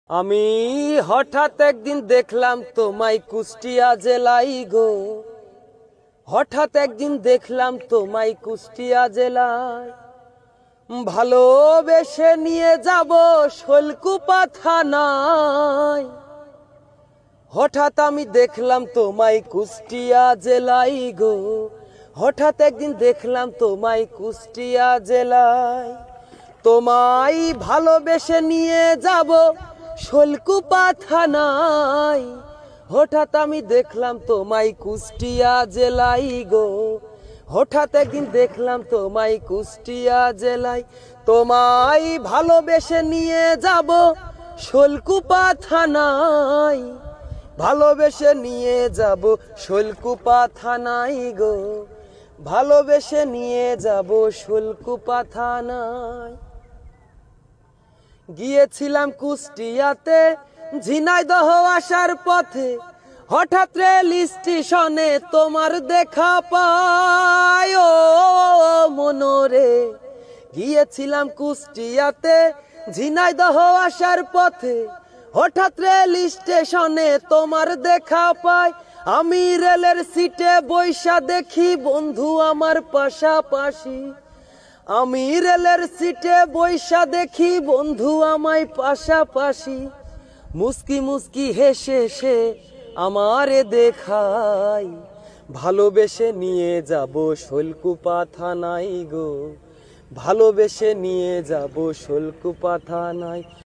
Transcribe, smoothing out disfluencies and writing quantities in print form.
আমি হঠাৎ একদিন দেখলাম তোমায় কুষ্টিয়া জেলায় গো। হঠাৎ একদিন দেখলাম তোমায় কুষ্টিয়া জেলায়, ভালোবেসে নিয়ে যাব শৈলকুপা থানায়। হঠাৎ আমি দেখলাম তোমায় কুষ্টিয়া জেলায় গো। হঠাৎ একদিন দেখলাম তোমায় কুষ্টিয়া জেলায়, তোমায় ভালোবেসে নিয়ে যাব শৈলকুপা থানায়। হঠাৎ আমি দেখলাম তোমায় কুষ্টিয়া জেলায় গো। হঠাৎ একদিন দেখলাম তোমায় কুষ্টিয়া জেলায়, তোমায় ভালোবেসে নিয়ে যাব শৈলকুপা থানায়। ভালোবেসে নিয়ে যাব শৈলকুপা থানায় গো। ভালোবেসে নিয়ে যাব শৈলকুপা থানায়। গিয়েছিলাম কুষ্টিয়াতে ঝিনাইদহ আসার পথে, হঠাৎ রেল স্টেশনে তোমার দেখা পায় ও মনোরে। গিয়েছিলাম কুষ্টিয়াতে ঝিনাইদহ আসার পথে, হঠাৎ রেল স্টেশনে তোমার দেখা পাই। আমি রেলের সিটে বৈশা দেখি বন্ধু আমার পাশাপাশি। আমি রেলের সিটে বৈশা দেখি বন্ধু আমায় পাশাপাশি। মুস্কি মুস্কি হেসে সে আমারে দেখাই, ভালোবেসে নিয়ে যাব শৈলকুপা থানায় গো। ভালোবেসে নিয়ে যাব শৈলকুপা থানায়।